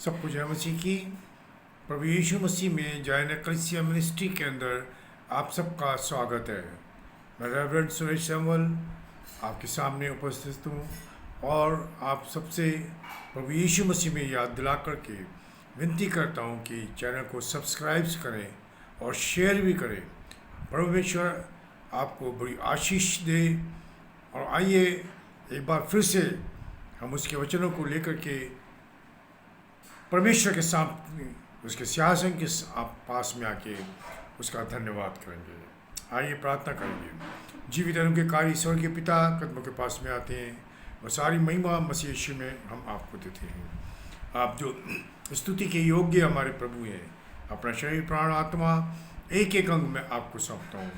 सबको जय मसीह की। प्रभु यीशु मसीह में जैन कलिसिया मिनिस्ट्री के अंदर आप सबका स्वागत है। मैं रेवरेंड सुरेश सैमुअल आपके सामने उपस्थित हूँ और आप सबसे प्रभु यीशु मसीह में याद दिला करके विनती करता हूँ कि चैनल को सब्सक्राइब करें और शेयर भी करें। परमेश्वर आपको बड़ी आशीष दे। और आइए एक बार फिर से हम उसके वचनों को लेकर के परमेश्वर के सामने उसके सिंहासन के पास में आके उसका धन्यवाद करेंगे। आइए प्रार्थना करेंगे। जीवित के कार्य ईश्वर के पिता कदमों के पास में आते हैं और सारी महिमा मसीह यीशु में हम आपको देते हैं। आप जो स्तुति के योग्य हमारे प्रभु हैं, अपना शरीर प्राण आत्मा एक एक अंग में आपको सौंपता हूँ।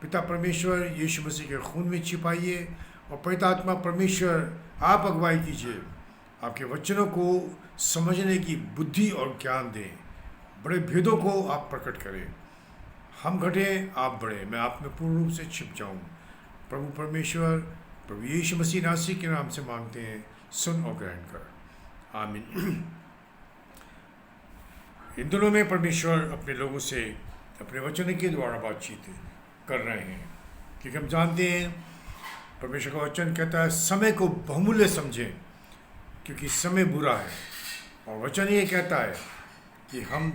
पिता परमेश्वर यीशु मसीह के खून में छिपाइए और पवित्र आत्मा परमेश्वर आप अगुवाई कीजिए। आपके वचनों को समझने की बुद्धि और ज्ञान दें। बड़े भेदों को आप प्रकट करें। हम घटें आप बढ़े, मैं आप में पूर्ण रूप से छिप जाऊं। प्रभु परमेश्वर प्रभु यीशु मसीह नासी के नाम से मांगते हैं, सुन और ग्रहण कर। आमीन। इन दिनों में परमेश्वर अपने लोगों से अपने वचन के द्वारा बातचीत कर रहे हैं, क्योंकि हम जानते हैं परमेश्वर का वचन कहता है समय को बहुमूल्य समझें क्योंकि समय बुरा है। और वचन ये कहता है कि हम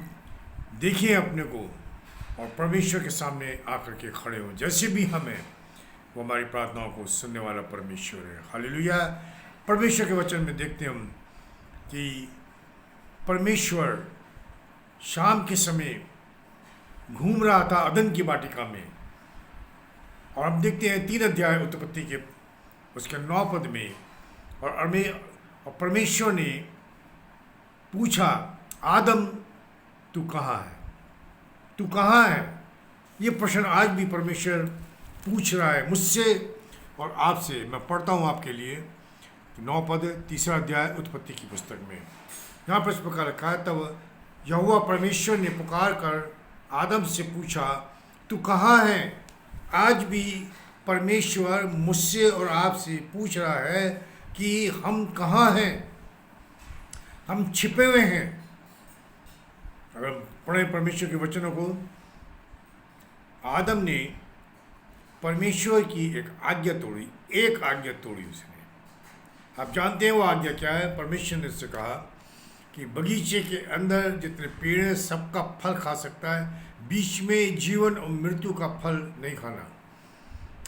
देखिए अपने को और परमेश्वर के सामने आकर के खड़े हों। जैसे भी हमें, वो हमारी प्रार्थनाओं को सुनने वाला परमेश्वर है। हालेलुया। परमेश्वर के वचन में देखते हम कि परमेश्वर शाम के समय घूम रहा था अदन की वाटिका में, और हम देखते हैं 3 अध्याय उत्पत्ति के उसके 9 पद में। और परमेश्वर ने पूछा, आदम तू कहाँ है, तू कहाँ है। ये प्रश्न आज भी परमेश्वर पूछ रहा है मुझसे और आपसे। मैं पढ़ता हूँ आपके लिए 9 पद 3 अध्याय उत्पत्ति की पुस्तक में। यहाँ पर इस प्रकार लिखा है, तब यहोवा परमेश्वर ने पुकार कर आदम से पूछा, तू कहाँ है। आज भी परमेश्वर मुझसे और आपसे पूछ रहा है कि हम कहाँ हैं। हम छिपे हुए हैं। अगर पढ़े परमेश्वर के वचनों को, आदम ने परमेश्वर की एक आज्ञा तोड़ी उसने। आप जानते हैं वो आज्ञा क्या है। परमेश्वर ने उससे कहा कि बगीचे के अंदर जितने पेड़ हैं सबका फल खा सकता है, बीच में जीवन और मृत्यु का फल नहीं खाना।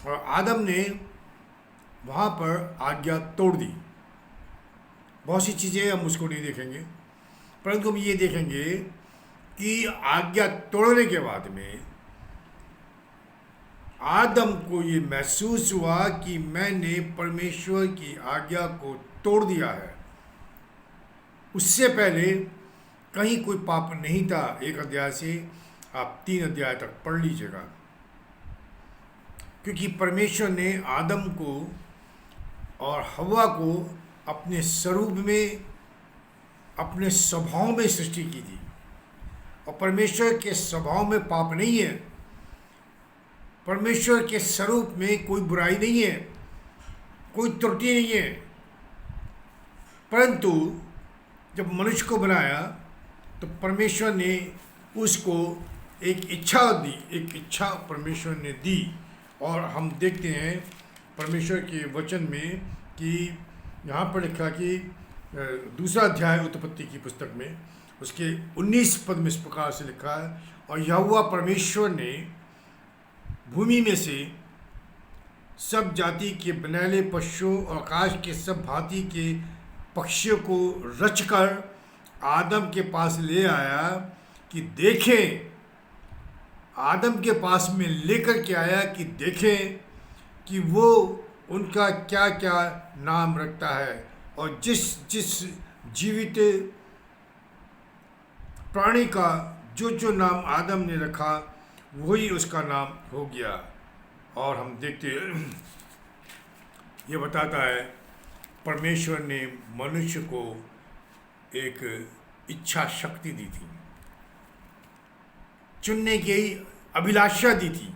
और आदम ने वहाँ पर आज्ञा तोड़ दी। बहुत सी चीज़ें हम उसको नहीं देखेंगे, परंतु हम ये देखेंगे कि आज्ञा तोड़ने के बाद में आदम को ये महसूस हुआ कि मैंने परमेश्वर की आज्ञा को तोड़ दिया है। उससे पहले कहीं कोई पाप नहीं था। 1 अध्याय से आप 3 अध्याय तक पढ़ लीजिएगा, क्योंकि परमेश्वर ने आदम को और हव्वा को अपने स्वरूप में, अपने स्वभाव में सृष्टि की थी। और परमेश्वर के स्वभाव में पाप नहीं है। परमेश्वर के स्वरूप में कोई बुराई नहीं है, कोई त्रुटि नहीं है। परंतु जब मनुष्य को बनाया तो परमेश्वर ने उसको एक इच्छा परमेश्वर ने दी। और हम देखते हैं परमेश्वर के वचन में कि यहाँ पर लिखा कि 2 अध्याय उत्पत्ति की पुस्तक में उसके 19 पद में इस प्रकार से लिखा है, और यहोवा परमेश्वर ने भूमि में से सब जाति के बनैले पशुओं और आकाश के सब भांति के पक्षियों को रचकर आदम के पास ले आया कि देखें। आदम के पास में लेकर के आया कि देखें कि वो उनका क्या क्या नाम रखता है। और जिस जिस जीवित प्राणी का जो नाम आदम ने रखा वही उसका नाम हो गया। और हम देखते हैं ये बताता है परमेश्वर ने मनुष्य को एक इच्छा शक्ति दी थी, चुनने की अभिलाषा दी थी,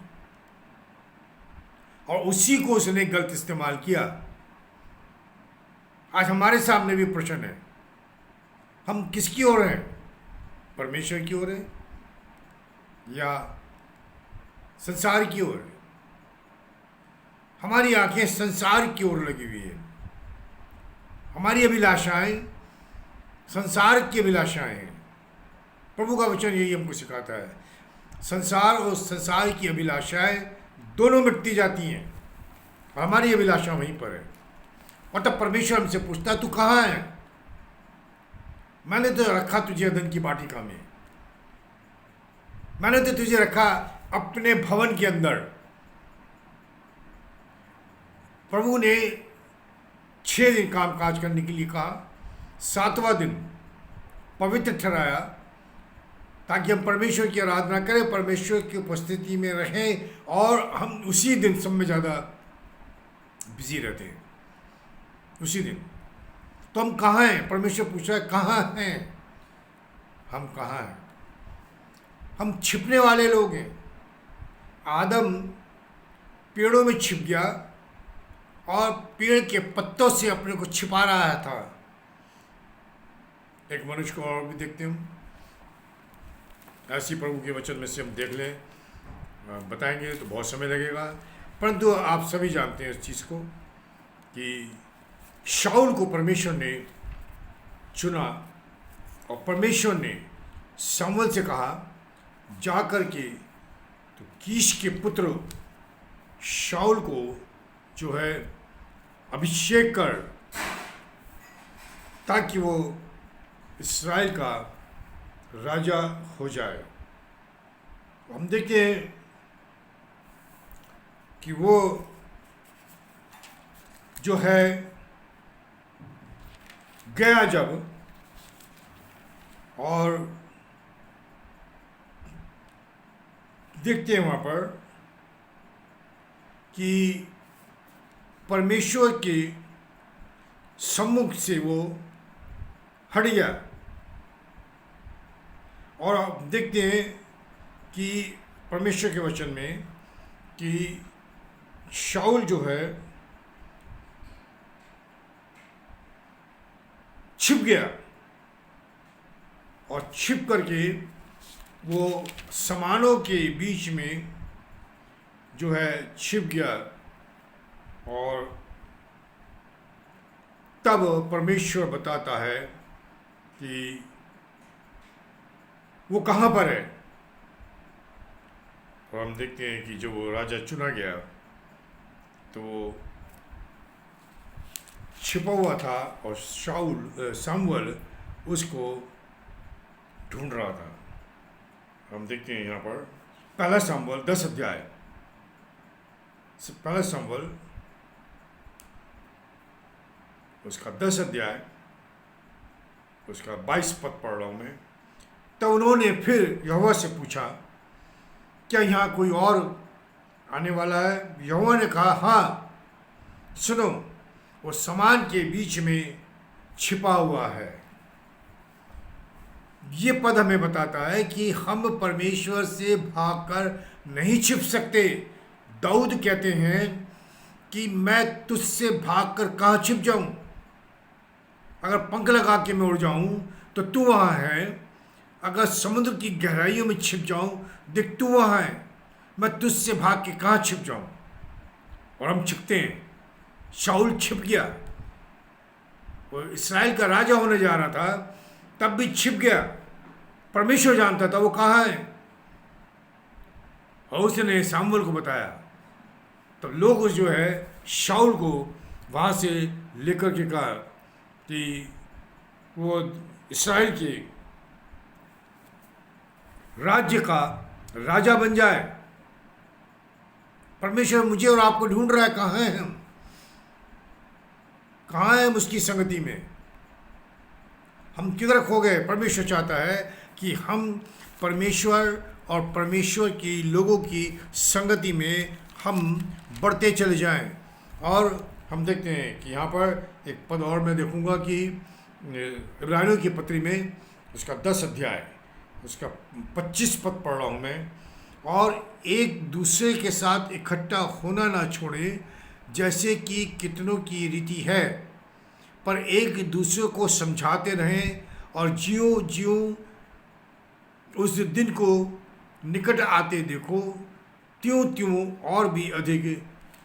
और उसी को उसने गलत इस्तेमाल किया। आज हमारे सामने भी प्रश्न है हम किसकी ओर हैं? परमेश्वर की ओर है या संसार की ओर है? हमारी आंखें संसार की ओर लगी हुई है। हमारी अभिलाषाएं संसार की अभिलाषाएं हैं। प्रभु का वचन यही हमको सिखाता है, संसार और संसार की अभिलाषाएं दोनों मिटती जाती हैं, और हमारी अभिलाषा वहीं पर है। और तब परमेश्वर हमसे पूछता है, तू कहाँ है? मैंने तो रखा तुझे अदन की वाटिका में, मैंने तो तुझे रखा अपने भवन के अंदर। प्रभु ने 6 दिन काम काज करने के लिए कहा, 7वां दिन पवित्र ठहराया ताकि हम परमेश्वर की आराधना करें, परमेश्वर की उपस्थिति में रहें, और हम उसी दिन सब में ज़्यादा बिजी रहते हैं, उसी दिन। तो हम कहाँ हैं? परमेश्वर पूछ रहा है, कहाँ हैं? हम कहाँ हैं? हम छिपने वाले लोग हैं। आदम पेड़ों में छिप गया और पेड़ के पत्तों से अपने को छिपा रहा था। एक मनुष्य को और भी देखते हम, ऐसी प्रभु के वचन में से हम देख लें, बताएंगे तो बहुत समय लगेगा, परंतु आप सभी जानते हैं इस चीज़ को कि शाऊल को परमेश्वर ने चुना, और परमेश्वर ने शमूएल से कहा, जाकर के तो कीश के पुत्र शाऊल को जो है अभिषेक कर, ताकि वो इस्राएल का राजा हो जाए। हम देखते हैं कि वो जो है गया जब, और देखते हैं वहाँ पर कि परमेश्वर के सम्मुख से वो हट गया। और आप देखते हैं कि परमेश्वर के वचन में कि शाऊल जो है छिप गया, और छिप करके वो समानों के बीच में जो है छिप गया। और तब परमेश्वर बताता है कि वो कहाँ पर है। और हम देखते हैं कि जब वो राजा चुना गया तो छिपा हुआ था, और शमूएल उसको ढूंढ रहा था। हम देखते हैं यहाँ पर पहला शमूएल 10 अध्याय, पहला शमूएल उसका 10 अध्याय उसका 22 पद पढ़ रहा हूँ मैं। तो उन्होंने फिर यहोवा से पूछा, क्या यहाँ कोई और आने वाला है? यहोवा ने कहा, हाँ, सुनो, वो समान के बीच में छिपा हुआ है। ये पद हमें बताता है कि हम परमेश्वर से भागकर नहीं छिप सकते। दाऊद कहते हैं कि मैं तुझसे भागकर कहाँ छिप जाऊं? अगर पंख लगा के मैं उड़ जाऊं तो तू वहाँ है, अगर समुद्र की गहराइयों में छिप जाऊं देख तू वहाँ है, मैं तुझसे भाग के कहाँ छिप जाऊं? और हम छिपते हैं। शाऊल छिप गया, वो इस्राएल का राजा होने जा रहा था, तब भी छिप गया। परमेश्वर जानता था वो कहाँ है, और उसने शमूएल को बताया। तो लोग जो है शाऊल को वहाँ से लेकर के कहा कि वो इस्राएल के राज्य का राजा बन जाए। परमेश्वर मुझे और आपको ढूंढ रहा है, कहाँ हैं हम, कहाँ हैं हम उसकी संगति में, हम किधर खो गए। परमेश्वर चाहता है कि हम परमेश्वर और परमेश्वर की लोगों की संगति में हम बढ़ते चले जाएं। और हम देखते हैं कि यहाँ पर एक पद और मैं देखूँगा कि इब्रानियों की पत्री में उसका 10 अध्याय उसका 25 पद पढ़ रहा हूँ मैं। और एक दूसरे के साथ इकट्ठा होना ना छोड़े, जैसे कि कितनों की रीति है, पर एक दूसरे को समझाते रहें, और ज्यों ज्यों उस दिन को निकट आते देखो, त्यों त्यों और भी अधिक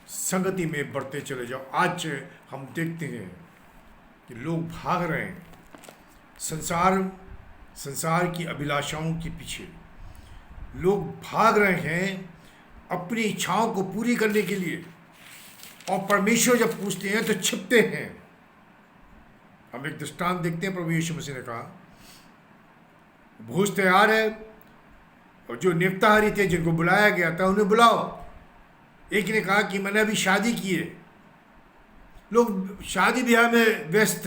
संगति में बढ़ते चले जाओ। आज हम देखते हैं कि लोग भाग रहे हैं संसार की अभिलाषाओं के पीछे। लोग भाग रहे हैं अपनी इच्छाओं को पूरी करने के लिए, और परमेश्वर जब पूछते हैं तो छिपते हैं। हम एक दृष्टांत देखते हैं, प्रभु यीशु मसीह ने कहा, भोज तैयार है और जो निफ्ताहारी थे जिनको बुलाया गया था उन्हें बुलाओ। एक ने कहा कि मैंने अभी शादी की है, लोग शादी ब्याह में व्यस्त।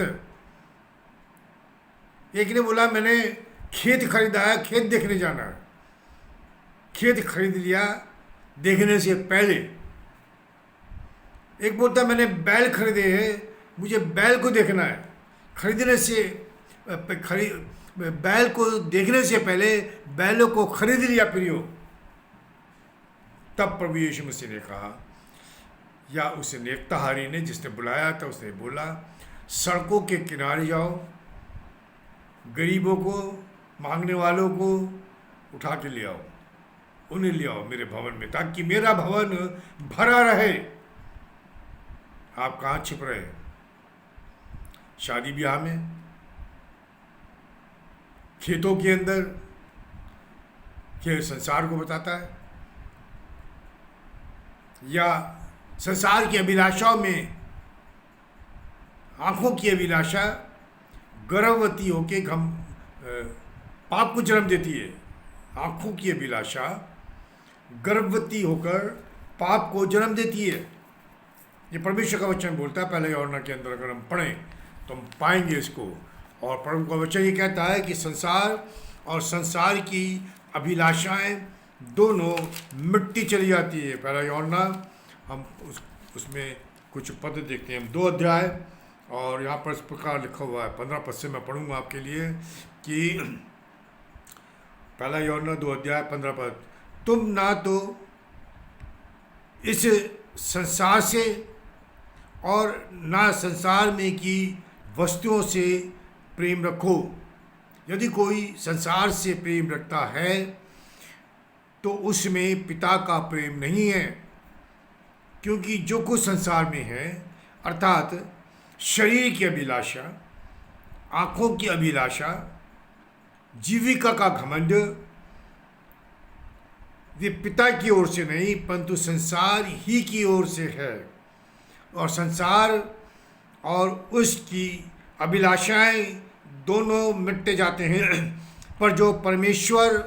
एक ने बोला मैंने खेत खरीदा है, खेत देखने जाना है। खेत खरीद लिया देखने से पहले। एक बोलता मैंने बैल खरीदे हैं, मुझे बैल को देखना है। बैल को देखने से पहले बैलों को खरीद लिया प्रियो। तब प्रभु यीशु मसीह ने कहा, या उस नेफ्ताहारी ने जिसने बुलाया था उसने बोला, सड़कों के किनारे जाओ, गरीबों को, मांगने वालों को उठा के ले आओ, उन्हें ले आओ मेरे भवन में, ताकि मेरा भवन भरा रहे। आप कहाँ छिप रहे हैं? शादी ब्याह में, खेतों के अंदर? खेत संसार को बताता है, या संसार की अभिलाषाओं में? आंखों की अभिलाषा गर्भवती होके पाप को जन्म देती है। आंखों की अभिलाषा गर्भवती होकर पाप को जन्म देती है। ये परमेश्वर का वचन बोलता है। पहले यूहन्ना के अंदर अगर हम पढ़ें तो हम पाएंगे इसको। और प्रभु का वचन ये कहता है कि संसार और संसार की अभिलाषाएं दोनों मिट्टी चली जाती है। पहला यूहन्ना, हम उसमें कुछ पद देखते हैं। हम 2 अध्याय, और यहाँ पर इस प्रकार लिखा हुआ है, 15 पद से मैं पढ़ूंगा आपके लिए कि पहला यूहन्ना 2 अध्याय 15 पद, तुम ना तो इस संसार से और ना संसार में की वस्तुओं से प्रेम रखो। यदि कोई संसार से प्रेम रखता है तो उसमें पिता का प्रेम नहीं है, क्योंकि जो कुछ संसार में है, अर्थात शरीर की अभिलाषा, आँखों की अभिलाषा, जीविका का घमंड, वे पिता की ओर से नहीं परंतु संसार ही की ओर से है। और संसार और उसकी अभिलाषाएं दोनों मिटते जाते हैं, पर जो परमेश्वर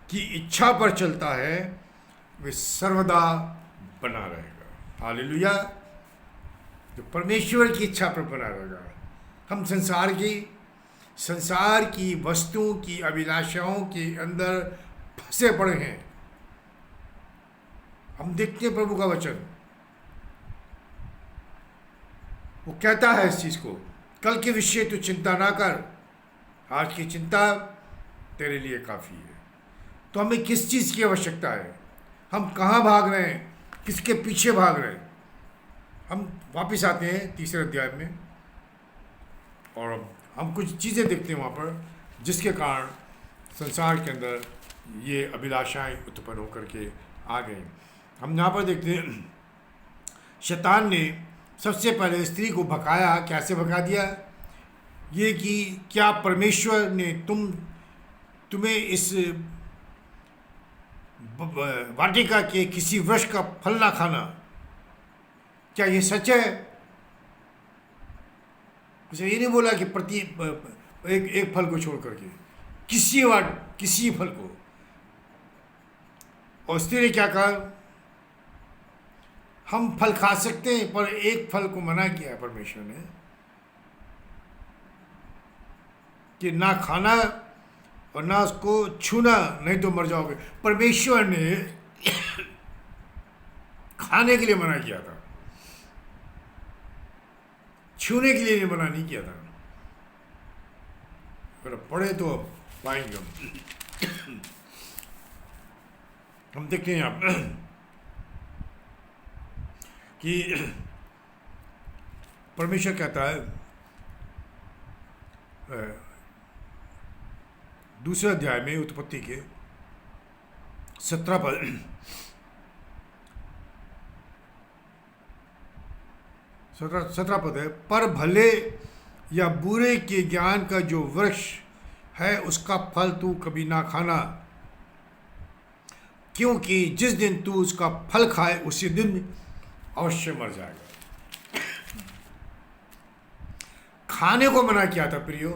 की इच्छा पर चलता है वे सर्वदा बना रहेगा। हालेलुया। जो परमेश्वर की इच्छा पर बना रहेगा। हम संसार की वस्तुओं की अभिलाषाओं के अंदर फंसे पड़े हैं। हम देखते हैं प्रभु का वचन, वो कहता है इस चीज को, कल के विषय तू चिंता ना कर, आज की चिंता तेरे लिए काफ़ी है। तो हमें किस चीज़ की आवश्यकता है? हम कहाँ भाग रहे हैं? किसके पीछे भाग रहे हैं? हम वापस आते हैं 3 अध्याय में, और हम कुछ चीज़ें देखते हैं वहाँ पर जिसके कारण संसार के अंदर ये अभिलाषाएं उत्पन्न होकर के आ गई। हम यहाँ पर देखते हैं, शैतान ने सबसे पहले स्त्री को भकाया। कैसे भका दिया? ये कि क्या परमेश्वर ने तुम्हें इस वाटिका के किसी वृक्ष का फल ना खाना, क्या ये सच है? उसे ये नहीं बोला कि प्रति एक फल को छोड़ करके किसी फल को। और स्त्री ने क्या कहा? हम फल खा सकते हैं, पर एक फल को मना किया है परमेश्वर ने कि ना खाना और ना उसको छूना, नहीं तो मर जाओगे। परमेश्वर ने खाने के लिए मना किया था, छूने के लिए मना नहीं किया था। अगर पढ़े तो पाएंगे हम देखते हैं यहाँ कि परमेश्वर कहता है दूसरे अध्याय में उत्पत्ति के 17 पद, 17 पद है, पर भले या बुरे के ज्ञान का जो वृक्ष है उसका फल तू कभी ना खाना, क्योंकि जिस दिन तू उसका फल खाए उसी दिन अवश्य मर जाएगा। खाने को मना किया था प्रियो,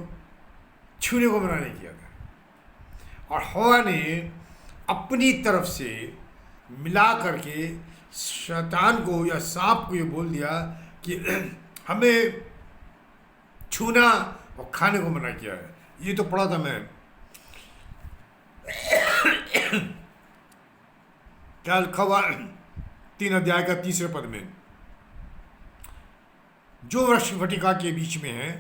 छूने को मना नहीं किया था। और हवा ने अपनी तरफ से मिला करके शैतान को या सांप को ये बोल दिया कि हमें छूना और खाने को मना किया है। ये तो पढ़ा था मैं क्या लिखा हुआ 3 अध्याय का 3 पद में, जो वृक्ष वटिका के बीच में है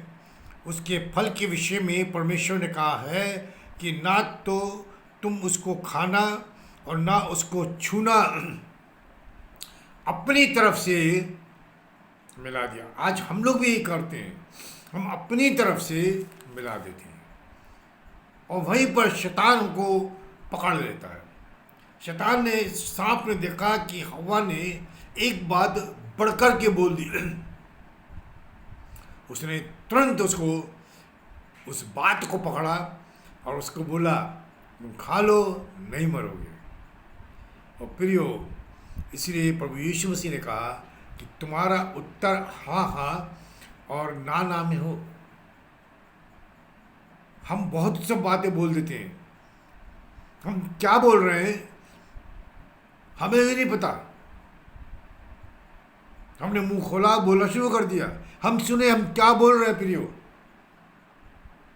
उसके फल के विषय में परमेश्वर ने कहा है कि ना तो तुम उसको खाना और ना उसको छूना, अपनी तरफ से मिला दिया। आज हम लोग भी यही करते हैं, हम अपनी तरफ से मिला देते हैं और वहीं पर शैतान को पकड़ लेता है। शैतान ने, सांप ने देखा कि हवा ने एक बात बढ़कर के बोल दी, उसने तुरंत उसको उस बात को पकड़ा और उसको बोला तुम खा लो नहीं मरोगे। और प्रियो, इसलिए प्रभु यीशु मसीह ने कहा कि तुम्हारा उत्तर हाँ हाँ और ना ना में हो। हम बहुत सब बातें बोल देते हैं, हम क्या बोल रहे हैं हमें भी नहीं पता। हमने मुंह खोला, बोलना शुरू कर दिया, हम सुने हम क्या बोल रहे हैं प्रियो,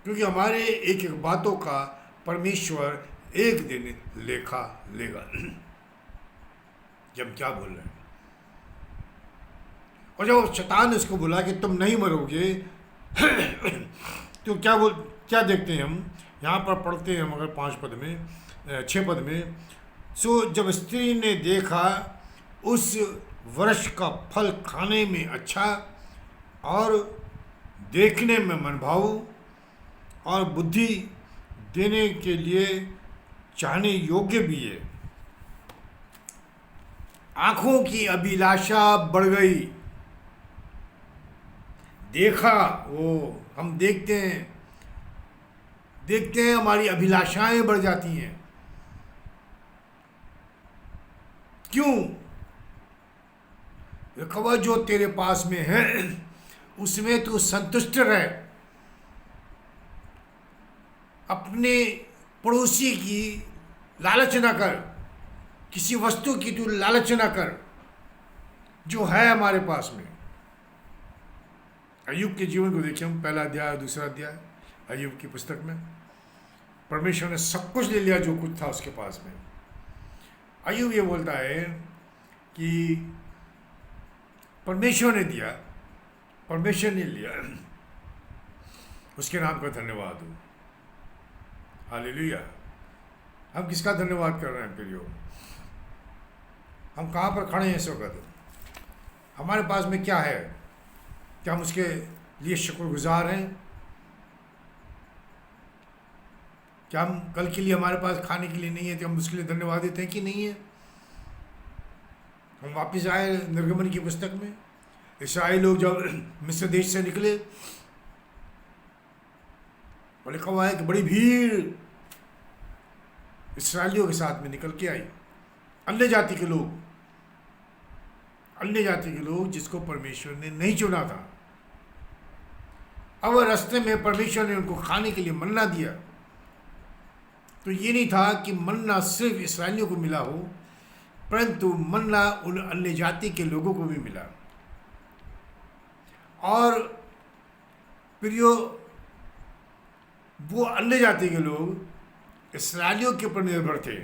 क्योंकि हमारे एक एक बातों का परमेश्वर एक दिन लेखा लेगा जब क्या बोल रहे हैं। और जब शैतान ने उसको बोला कि तुम नहीं मरोगे तो क्या देखते हैं हम यहाँ पर पढ़ते हैं मगर 5 पद में 6 पद में, सो जब स्त्री ने देखा उस वृक्ष का फल खाने में अच्छा और देखने में मनभाऊ और बुद्धि देने के लिए चाहने योग्य भी है, आंखों की अभिलाषा बढ़ गई। देखा, वो हम देखते हैं हमारी अभिलाषाएं बढ़ जाती हैं। क्यों? खबर जो तेरे पास में है उसमें तू संतुष्ट रह, अपने पड़ोसी की लालच ना कर, किसी वस्तु की तू लालच ना कर जो है हमारे पास में। अय्यूब के जीवन को देखिए हम, पहला अध्याय दूसरा अध्याय अय्यूब की पुस्तक में, परमेश्वर ने सब कुछ ले लिया जो कुछ था उसके पास में। अय्यूब ये बोलता है कि परमेश्वर ने दिया, परमेश्वर ने लिया, उसके नाम का धन्यवाद हो। हालेलुया। हम किसका धन्यवाद कर रहे हैं प्रियो? हम कहाँ पर खड़े हैं इस वक्त? हमारे पास में क्या है? क्या हम उसके लिए शुक्रगुजार हैं? क्या हम कल के लिए हमारे पास खाने के लिए नहीं है तो हम उसके लिए धन्यवाद देते हैं कि नहीं है? हम वापस आए निर्गमन की पुस्तक में, इस्राएल लोग जब मिस्र देश से निकले और लिखा हुआ है कि बड़ी भीड़ इस्राएलियों के साथ में निकल के आई, अन्य जाति के लोग जिसको परमेश्वर ने नहीं चुना था। अब रास्ते में परमेश्वर ने उनको खाने के लिए मन्ना दिया, तो ये नहीं था कि मन्ना सिर्फ इस्राएलियों को मिला हो, परंतु मन्ना उन अन्य जाति के लोगों को भी मिला। और प्रियो, वो अन्य जाति के लोग इस्राएलियों के ऊपर निर्भर थे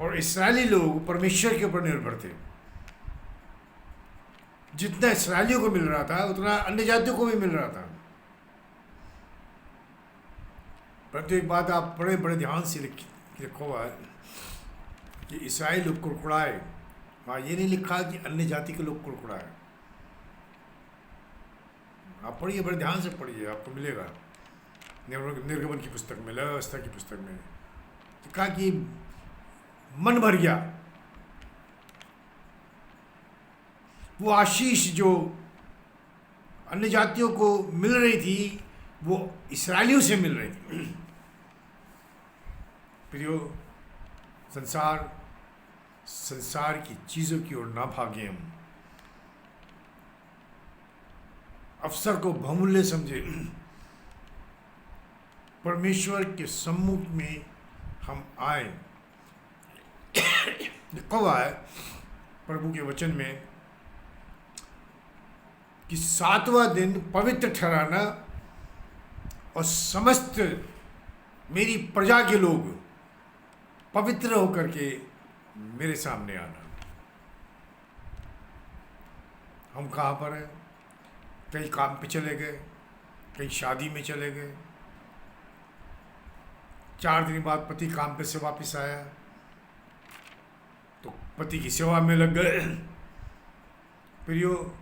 और इस्राएली लोग परमेश्वर के ऊपर निर्भर थे। जितना इस्राएलियों को मिल रहा था उतना अन्य जातियों को भी मिल रहा था। परंतु एक बात आप बड़े ध्यान से लिखो कि इस्राएल लोग कुड़कुड़ाए, वहाँ ये नहीं लिखा कि अन्य जाति के लोग कुड़कुड़ाए। आप पढ़िए, बड़े ध्यान से पढ़िए, आपको मिलेगा। निर्गमन की पुस्तक में, लेवी व्यवस्था की पुस्तक में। तो कहा कि मन भर गया, वो आशीष जो अन्य जातियों को मिल रही थी वो इस्राएलियों से मिल रही थी। प्रियो, संसार की चीजों की ओर ना भागे, हम अवसर को बहुमूल्य समझे, परमेश्वर के सम्मुख में हम आए। लिखा हुआ है प्रभु के वचन में कि 7वां दिन पवित्र ठहराना और समस्त मेरी प्रजा के लोग पवित्र होकर के मेरे सामने आना। हम कहाँ पर हैं? कहीं काम पे चले गए, कहीं शादी में चले गए, 4 दिन बाद पति काम पे से वापस आया तो पति की सेवा में लग गए। प्रियो,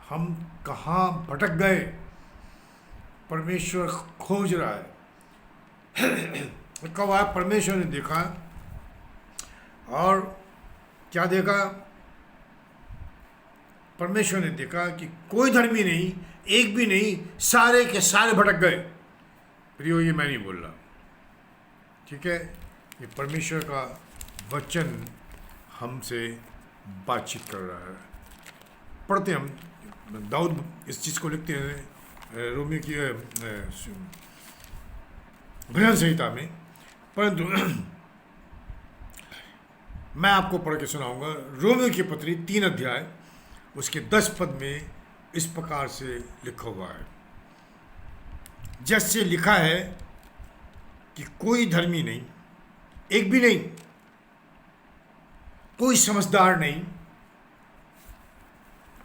हम कहाँ भटक गए? परमेश्वर खोज रहा है। कब आया? परमेश्वर ने देखा और क्या देखा? परमेश्वर ने देखा कि कोई धर्मी नहीं, एक भी नहीं, सारे के सारे भटक गए। प्रियो, ये मैं नहीं बोल रहा, ठीक है? ये परमेश्वर का वचन हमसे बातचीत कर रहा है। पढ़ते हम, दाऊद इस चीज़ को लिखते हैं रोमियो की भजन संहिता में, परंतु मैं आपको पढ़ के सुनाऊंगा। रोमियो की पत्री 3 अध्याय उसके 10 पद में इस प्रकार से लिखा हुआ है, जैसे लिखा है कि कोई धर्मी नहीं, एक भी नहीं, कोई समझदार नहीं,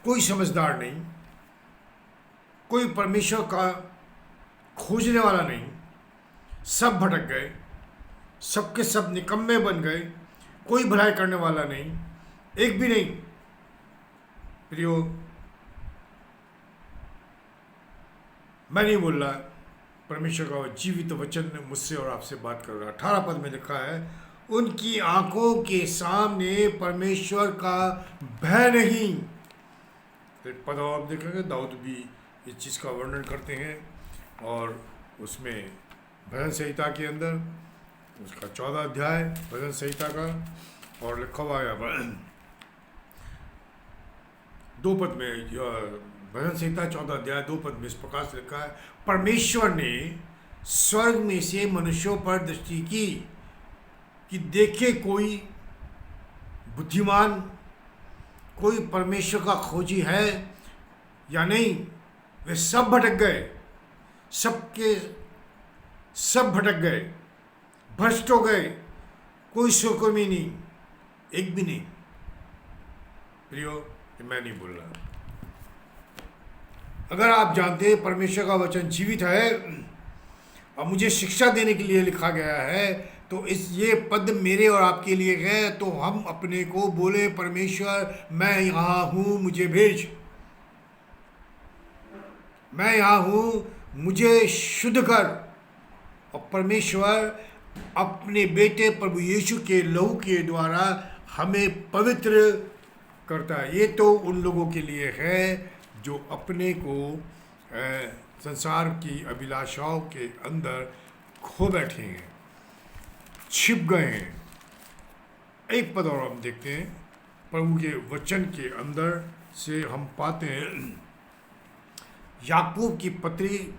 कोई समझदार नहीं, कोई परमेश्वर का खोजने वाला नहीं, सब भटक गए, सबके सब निकम्मे बन गए, कोई भलाई करने वाला नहीं, एक भी नहीं। प्रियो, मैं नहीं बोल रहा, परमेश्वर का जीवित वचन मुझसे और आपसे बात कर रहा है। 18 पद में लिखा है, उनकी आंखों के सामने परमेश्वर का भय नहीं। एक पद आप देखेंगे, दाऊद भी इस चीज़ का वर्णन करते हैं और उसमें भजन संहिता के अंदर उसका 14 अध्याय भजन संहिता का, और लिखा हुआ है 2 पद में, भजन संहिता 14 अध्याय 2 पद में इस प्रकार से लिखा है, परमेश्वर ने स्वर्ग में से मनुष्यों पर दृष्टि की कि देखे कोई बुद्धिमान, कोई परमेश्वर का खोजी है या नहीं। वे सब भटक गए, सबके सब भटक गए, भ्रष्ट हो गए, कोई सुकर्मी नहीं, एक भी नहीं। प्रियो, मैं नहीं बोल रहा। अगर आप जानते हैं परमेश्वर का वचन जीवित है और मुझे शिक्षा देने के लिए लिखा गया है, तो ये पद मेरे और आपके लिए है, तो हम अपने को बोले, परमेश्वर मैं यहाँ हूँ, मुझे भेज, मैं यहाँ हूँ, मुझे शुद्ध कर। और परमेश्वर अपने बेटे प्रभु यीशु के लहू के द्वारा हमें पवित्र करता है। ये तो उन लोगों के लिए है जो अपने को संसार की अभिलाषाओं के अंदर खो बैठे हैं, छिप गए हैं। एक पद और हम देखते हैं प्रभु के वचन के अंदर से, हम पाते हैं याकूब की पत्री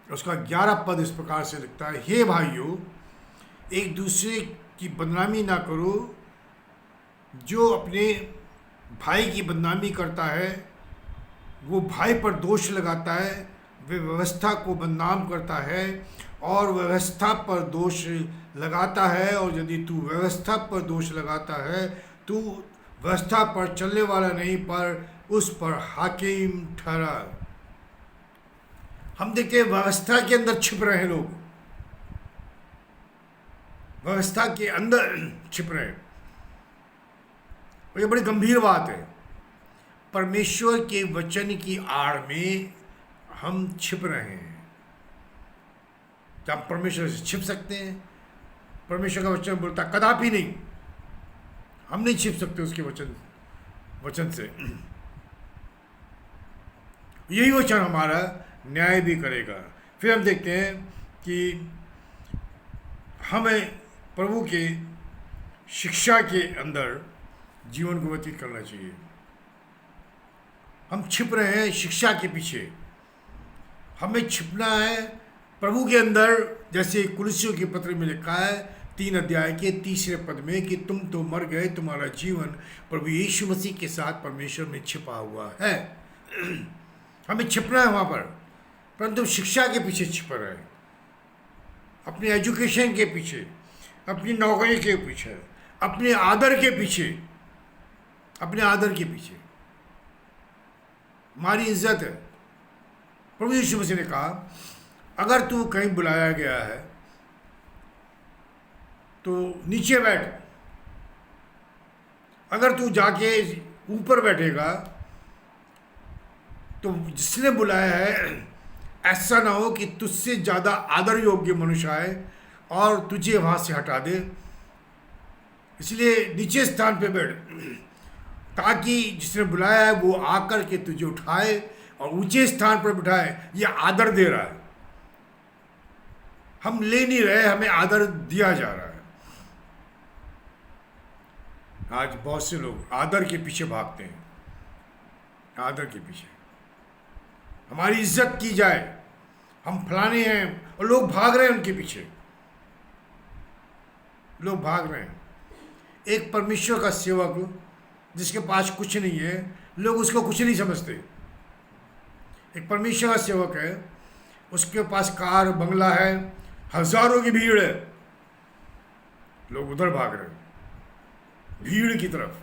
उसका 11 पद इस प्रकार से लिखता है, हे भाइयों, एक दूसरे की बदनामी ना करो। जो अपने भाई की बदनामी करता है वो भाई पर दोष लगाता है, वे व्यवस्था को बदनाम करता है और व्यवस्था पर दोष लगाता है। और यदि तू व्यवस्था पर दोष लगाता है, तू व्यवस्था पर चलने वाला नहीं, पर उस पर हाकिम ठहरा। हम देखते हैं व्यवस्था के अंदर छिप रहे हैं लोग, व्यवस्था के अंदर छिप रहे हैं, और ये बड़ी गंभीर बात है। परमेश्वर के वचन की आड़ में हम छिप रहे हैं। क्या हम परमेश्वर से छिप सकते हैं? परमेश्वर का वचन बोलता कदापि नहीं, हम नहीं छिप सकते उसके वचन से। यही वचन हमारा न्याय भी करेगा। फिर हम देखते हैं कि हमें प्रभु के शिक्षा के अंदर जीवन को व्यतीत करना चाहिए। हम छिप रहे हैं शिक्षा के पीछे, हमें छिपना है प्रभु के अंदर। जैसे कुलुस्सियों के पत्र में लिखा है 3 अध्याय के 3 पद में कि तुम तो मर गए, तुम्हारा जीवन प्रभु यीशु मसीह के साथ परमेश्वर में छिपा हुआ है। हमें छिपना है वहाँ पर, परंतु शिक्षा के पीछे छिप रहे हैं, अपने एजुकेशन के पीछे, अपनी नौकरी के पीछे, अपने आदर के पीछे, अपने आदर के पीछे। हमारी इज्जत है। प्रभु यीशु मसीह ने कहा अगर तू कहीं बुलाया गया है तो नीचे बैठ, अगर तू जाके ऊपर बैठेगा तो जिसने बुलाया है ऐसा ना हो कि तुझसे ज़्यादा आदर योग्य मनुष्य आए और तुझे वहाँ से हटा दे। इसलिए नीचे स्थान पे बैठ, ताकि जिसने बुलाया है वो आकर के तुझे उठाए और ऊंचे स्थान पर बिठाए। ये आदर दे रहा है, हम ले नहीं रहे, हमें आदर दिया जा रहा है। आज बहुत से लोग आदर के पीछे भागते हैं, आदर के पीछे, हमारी इज्जत की जाए, हम फलाने हैं, और लोग भाग रहे हैं उनके पीछे, लोग भाग रहे हैं। एक परमेश्वर का सेवक जिसके पास कुछ नहीं है, लोग उसको कुछ नहीं समझते। एक परमेश्वर का सेवक है, उसके पास कार बंगला है, हजारों की भीड़ है, लोग उधर भाग रहे हैं, भीड़ की तरफ।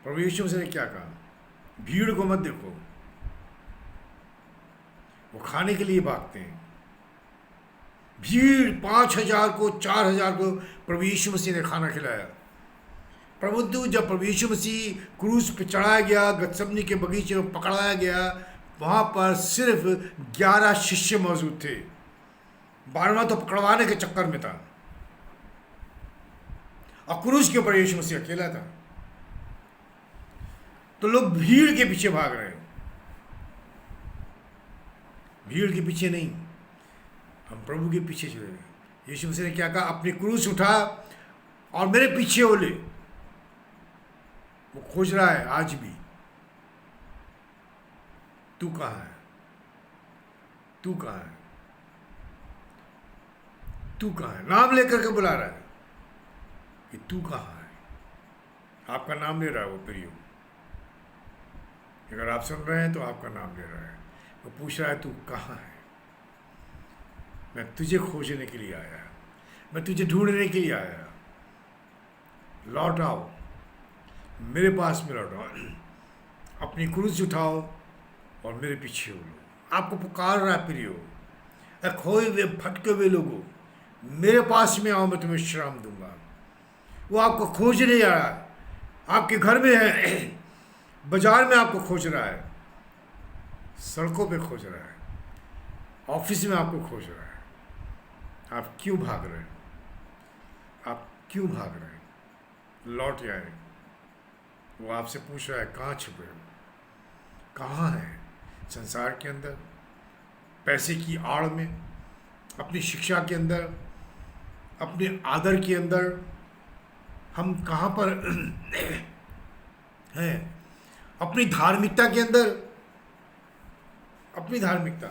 प्रभु यीशु मसीह ने क्या कहा? भीड़ को मत देखो, वो खाने के लिए भागते हैं। भीड़ 5,000 को 4,000 को प्रभु यीशु मसीह ने खाना खिलाया। परंतु जब प्रभु यीशु मसीह क्रूस पे चढ़ाया गया, गतसमनी के बगीचे में पकड़ाया गया, वहाँ पर सिर्फ 11 शिष्य मौजूद थे। 12वां तो पकड़वाने के चक्कर में था, और क्रूस के ऊपर यीशु मसीह अकेला था। तो लोग भीड़ के पीछे भाग रहे हैं, भीड़ के पीछे नहीं, हम प्रभु के पीछे चले गए। यीशु मसीह ने क्या कहा? अपनी क्रूस उठा और मेरे पीछे हो ले। वो खोज रहा है आज भी, तू कहाँ है, तू कहाँ है, तू कहाँ है? नाम लेकर के बुला रहा है कि तू कहाँ है। आपका नाम ले रहा है वो प्रियो। अगर आप सुन रहे हैं तो आपका नाम ले रहा है, वो पूछ रहा है तू कहाँ है। मैं तुझे खोजने के लिए आया, मैं तुझे ढूंढने के लिए आया। लौट आओ, मेरे पास में लौट आओ, अपनी क्रूस उठाओ और मेरे पीछे हो लो। आपको पुकार रहा है प्रियो, खोए हुए भटके हुए लोगों, मेरे पास में आओ, मैं तुम्हें विश्राम दूंगा। वो आपको खोजने जा रहा है, आपके घर में है, बाजार में आपको खोज रहा है, सड़कों पे खोज रहा है, ऑफिस में आपको खोज रहा है। आप क्यों भाग रहे हैं? आप क्यों भाग रहे हैं? लौट आए। वो आपसे पूछ रहा है कहाँ छुपे हो, कहाँ है? संसार के अंदर, पैसे की आड़ में, अपनी शिक्षा के अंदर, अपने आदर के अंदर, हम कहाँ पर हैं? अपनी धार्मिकता के अंदर, अपनी धार्मिकता।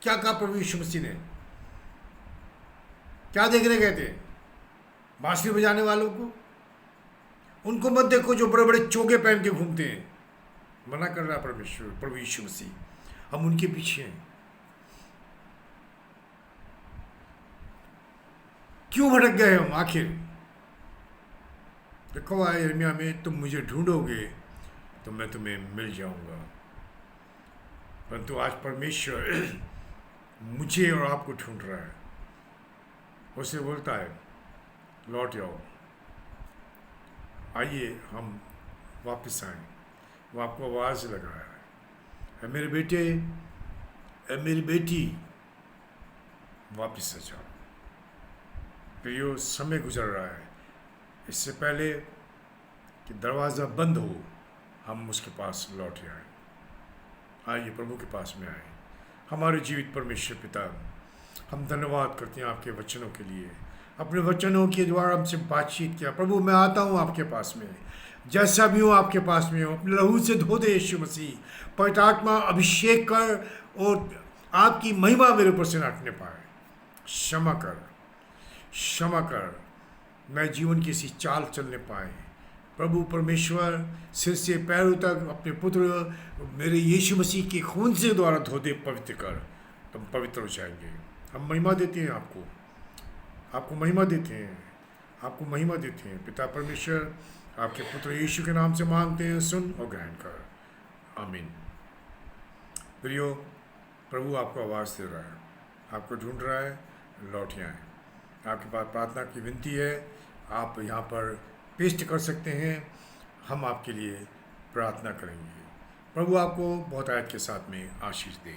क्या कहा प्रभु यीशु मसीह ने? क्या देखने गए थे? बांसुरी बजाने वालों को? उनको मत देखो जो बड़े बड़े चोगे पहन के घूमते हैं। मना कर रहा परमेश्वर, प्रभु यीशु मसीह, हम उनके पीछे हैं। क्यों भटक गए हम आखिर? देखो यिर्मयाह में, तुम मुझे ढूंढोगे तो मैं तुम्हें मिल जाऊंगा। परंतु आज परमेश्वर मुझे और आपको ढूंढ रहा है। उससे बोलता है लौट जाओ, आइए हम वापस आए। वो आपको आवाज़ लग रहा है, मेरे बेटे ए मेरी बेटी वापस आ जाओ। प्रियो, समय गुजर रहा है, इससे पहले कि दरवाज़ा बंद हो हम उसके पास लौट आए। आइए प्रभु के पास में आए। हमारे जीवित परमेश्वर पिता, हम धन्यवाद करते हैं आपके वचनों के लिए। अपने वचनों के द्वारा हमसे बातचीत किया। प्रभु, मैं आता हूँ आपके पास में, जैसा भी हूँ आपके पास में हूँ। अपने लहू से धो दे यीशु मसीह। पवित्र आत्मा अभिषेक कर और आपकी महिमा मेरे ऊपर से नाटने पाए। क्षमा कर, क्षमा कर, मैं जीवन की इसी चाल चलने पाए। प्रभु परमेश्वर, सिर से पैरों तक अपने पुत्र मेरे यीशु मसीह के खून से द्वारा धो दे, पवित्र कर, तुम पवित्र हो जाएंगे। हम महिमा देते हैं आपको, आपको महिमा देते हैं, आपको महिमा देते हैं। पिता परमेश्वर, आपके पुत्र यीशु के नाम से मांगते हैं, सुन और ग्रहण कर। आमीन। प्रियो, प्रभु आपको आवाज़ दे रहा है, आपको ढूंढ रहा है, लौट आएँ। आपके पास प्रार्थना की विनती है, आप यहाँ पर पेस्ट कर सकते हैं, हम आपके लिए प्रार्थना करेंगे। प्रभु आपको बहुत आयत के साथ में आशीष दे।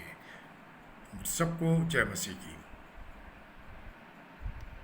सबको जय मसीह की।